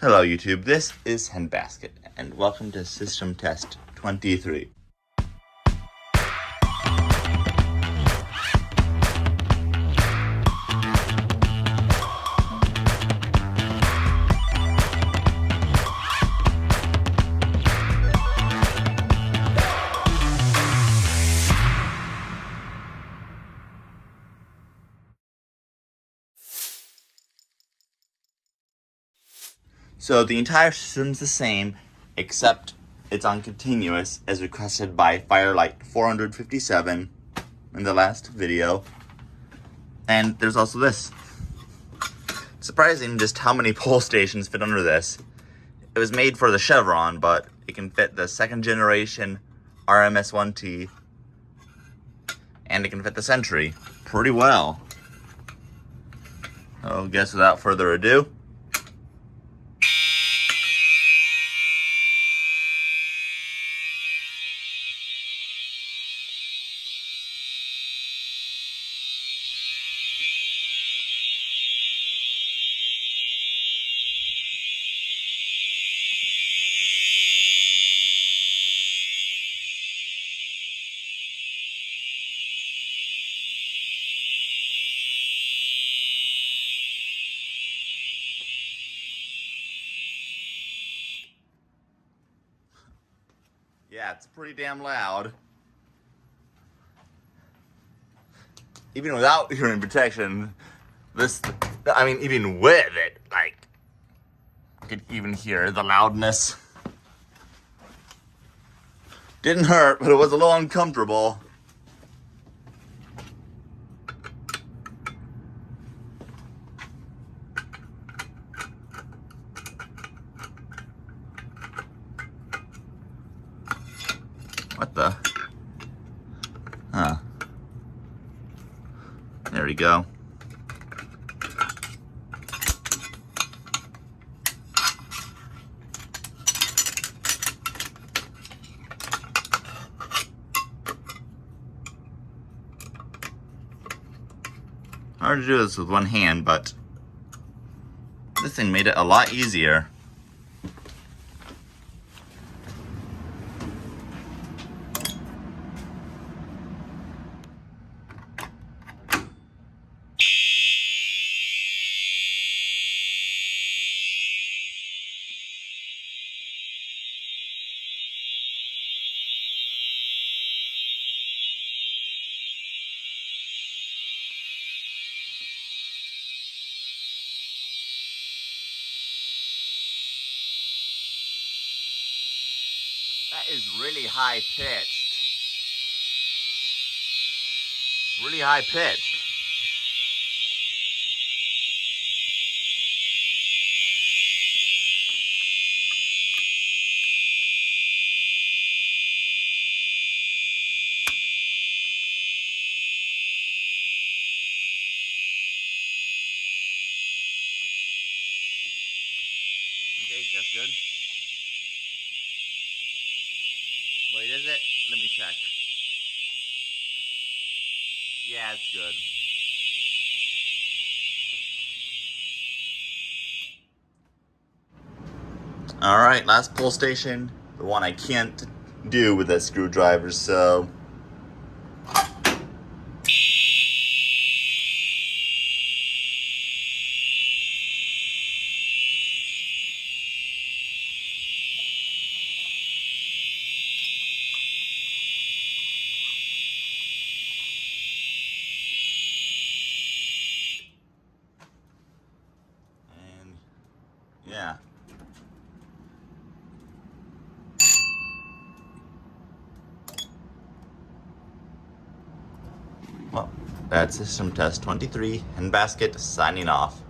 Hello YouTube, this is Handbasket, and welcome to System Test 23. So the entire system's the same, except it's on continuous as requested by Firelight 457 in the last video. And there's also this. It's surprising just how many pole stations fit under this. It was made for the Chevron, but it can fit the second generation RMS1T, and it can fit the Century pretty well. So I guess without further ado, yeah, it's pretty damn loud. Even without hearing protection, even with it, I could even hear the loudness. Didn't hurt, but it was a little uncomfortable. What the? Huh. There we go. Hard to do this with one hand, but this thing made it a lot easier. That is really high pitched. Really high pitched. Okay, that's good. Wait, is it? Let me check. Yeah, it's good. Alright, last pull station. The one I can't do with that screwdriver, so... And... yeah. Well, that's System Test 23, Handbasket signing off.